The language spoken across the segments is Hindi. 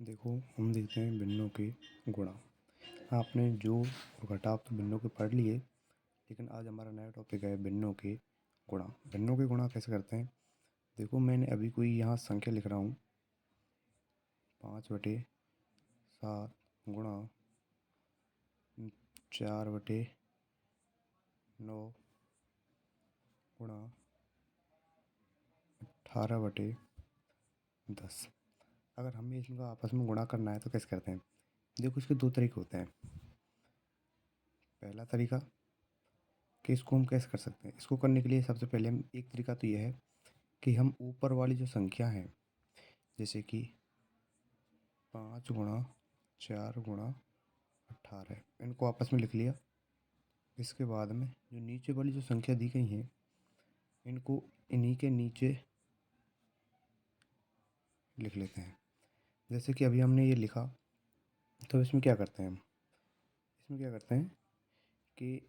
देखो, हम देखते हैं भिन्नों के गुणा। आपने जोड़ और घटाव तो भिन्नों के पढ़ लिए, लेकिन आज हमारा नया टॉपिक है भिन्नों के गुणा। भिन्नों के गुणा कैसे करते हैं? देखो, मैंने अभी कोई यहाँ संख्या लिख रहा हूँ, 5/7 गुणा 4/9 गुणा 18/10। अगर हमें इनका आपस में गुणा करना है तो कैसे करते हैं? देखो, इसके दो तरीके होते हैं। पहला तरीका कि इसको हम कैसे कर सकते हैं। इसको करने के लिए सबसे पहले हम एक तरीका तो यह है कि हम ऊपर वाली जो संख्या है, जैसे कि 5 गुणा 4 गुणा 18, इनको आपस में लिख लिया। इसके बाद में जो नीचे वाली जो संख्या दी गई हैं, इनको इन्हीं के नीचे लिख लेते हैं। जैसे कि अभी हमने ये लिखा, तो इसमें क्या करते हैं कि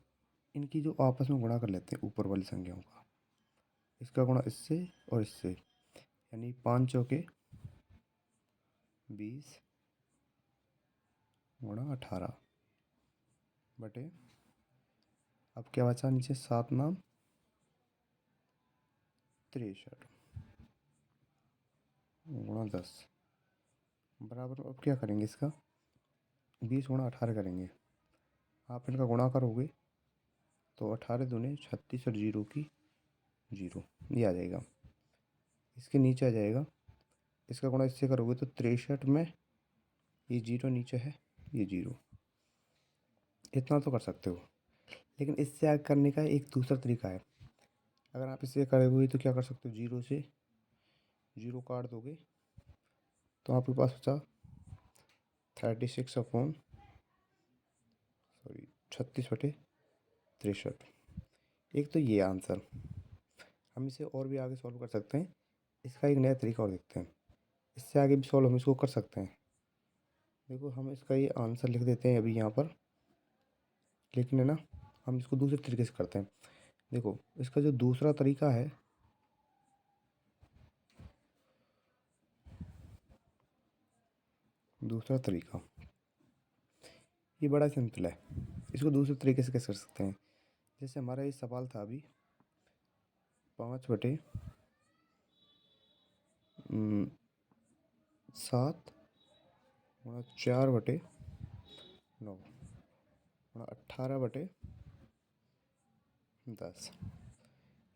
इनकी जो आपस में गुणा कर लेते हैं ऊपर वाली संख्याओं का। इसका गुणा इससे और इससे, यानी 5 चौके 20 गुणा 18 बटे, अब क्या बचा नीचे, 7 नाम 63 गुणा 10 बराबर। अब क्या करेंगे, इसका 20 गुणा 18 करेंगे। आप इनका गुणा करोगे तो 18 दूने 36 और जीरो की जीरो, ये आ जाएगा। इसके नीचे आ जाएगा, इसका गुणा इससे करोगे तो 63 में ये जीरो नीचे है, ये जीरो। इतना तो कर सकते हो, लेकिन इससे आगे करने का एक दूसरा तरीका है। अगर आप इससे करोगे तो क्या कर सकते हो, जीरो से जीरो काट दोगे तो आपके पास बचा 36/63। एक तो ये आंसर। हम इसे और भी आगे सॉल्व कर सकते हैं। इसका एक नया तरीका और देखते हैं। इससे आगे भी सॉल्व हम इसको कर सकते हैं। देखो, हम इसका ये आंसर लिख देते हैं अभी यहाँ पर, लेकिन है ना, हम इसको दूसरे तरीके से करते हैं। देखो, इसका जो दूसरा तरीका है, दूसरा तरीका ये बड़ा सिंपल है। इसको दूसरे तरीके से कैसे कर सकते हैं? जैसे हमारा ये सवाल था अभी, 5/7 गुणा 4/9 गुणा 18/10,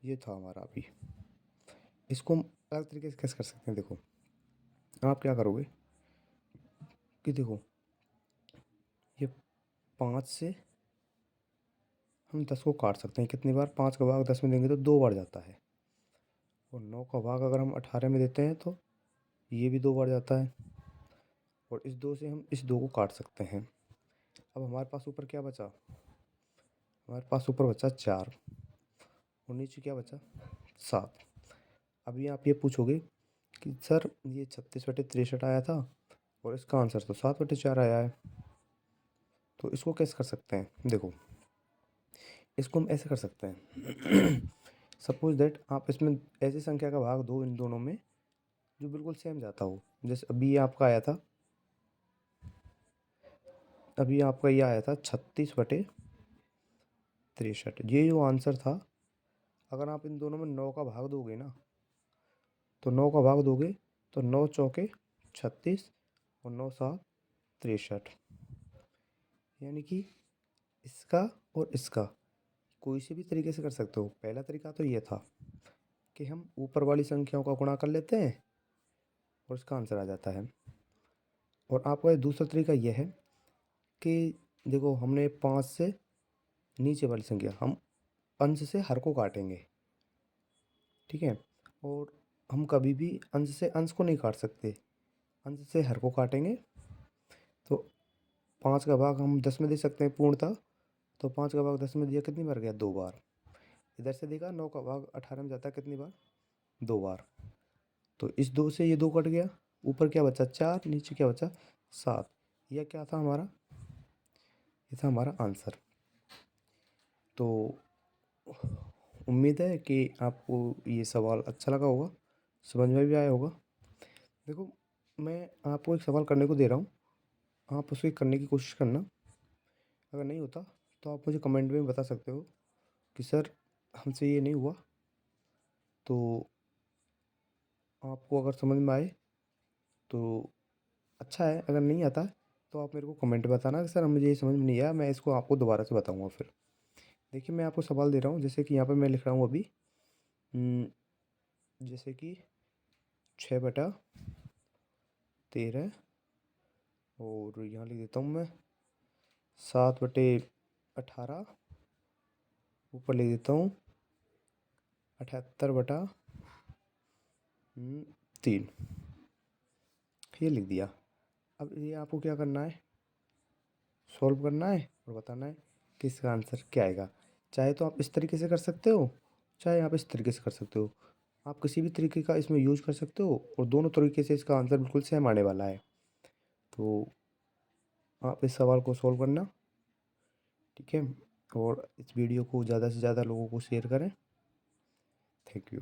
ये था हमारा अभी। इसको हम अलग तरीके से कैसे कर सकते हैं? देखो, आप क्या करोगे कि देखो, ये 5 से हम 10 को काट सकते हैं। कितनी बार? 5 का भाग 10 में देंगे तो 2 बार जाता है। और 9 का भाग अगर हम 18 में देते हैं तो ये भी 2 बार जाता है। और इस 2 से हम इस 2 को काट सकते हैं। अब हमारे पास ऊपर क्या बचा? हमारे पास ऊपर बचा 4 और नीचे क्या बचा? 7। अभी आप ये पूछोगे कि सर, ये 36/63 आया था और इसका आंसर तो 7/4 आया है, तो इसको कैसे कर सकते हैं? देखो, इसको हम ऐसे कर सकते हैं। सपोज दैट आप इसमें ऐसी संख्या का भाग दो इन दोनों में जो बिल्कुल सेम जाता हो। जैसे अभी ये आपका आया था, अभी आपका ये आया था 36/63। ये जो आंसर था, अगर आप इन दोनों में 9 का भाग दोगे ना, तो 9 का भाग दोगे तो 9 चौके 36 और 9 7 63, यानी कि इसका और इसका कोई से भी तरीके से कर सकते हो। पहला तरीका तो ये था कि हम ऊपर वाली संख्याओं का गुणा कर लेते हैं और इसका आंसर आ जाता है। और आपका दूसरा तरीका यह है कि देखो, हमने 5 से नीचे वाली संख्या, हम अंश से हर को काटेंगे, ठीक है। और हम कभी भी अंश से अंश को नहीं काट सकते, अंश से हर को काटेंगे। तो 5 का भाग हम 10 में दे सकते हैं पूर्णतः, तो 5 का भाग 10 में दिया कितनी बार गया? 2 बार। इधर से देखा, 9 का भाग 18 में जाता है कितनी बार? 2 बार। तो इस 2 से ये 2 कट गया, ऊपर क्या बचा? 4, नीचे क्या बचा? 7। यह क्या था हमारा? ये था हमारा आंसर। तो उम्मीद है कि आपको ये सवाल अच्छा लगा होगा, समझ में भी आया होगा। देखो, मैं आपको एक सवाल करने को दे रहा हूँ, आप उसे करने की कोशिश करना। अगर नहीं होता तो आप मुझे कमेंट में बता सकते हो कि सर हमसे ये नहीं हुआ। तो आपको अगर समझ में आए तो अच्छा है, अगर नहीं आता तो आप मेरे को कमेंट में बताना कि सर मुझे ये समझ में नहीं आया, मैं इसको आपको दोबारा से बताऊँगा फिर। देखिए मैं आपको सवाल दे रहा हूँ, जैसे कि यहाँ पे मैं लिख रहा हूँ अभी उम, जैसे कि 6/13 और यहाँ लिख देता हूँ मैं 7/18, ऊपर लिख देता हूँ 78/3, ये लिख दिया। अब ये आपको क्या करना है, सॉल्व करना है और बताना है कि इसका आंसर क्या आएगा। चाहे तो आप इस तरीके से कर सकते हो, चाहे आप इस तरीके से कर सकते हो। आप किसी भी तरीके का इसमें यूज़ कर सकते हो और दोनों तरीके से इसका आंसर बिल्कुल सेम आने वाला है। तो आप इस सवाल को सॉल्व करना, ठीक है? और इस वीडियो को ज़्यादा से ज़्यादा लोगों को शेयर करें। Thank you.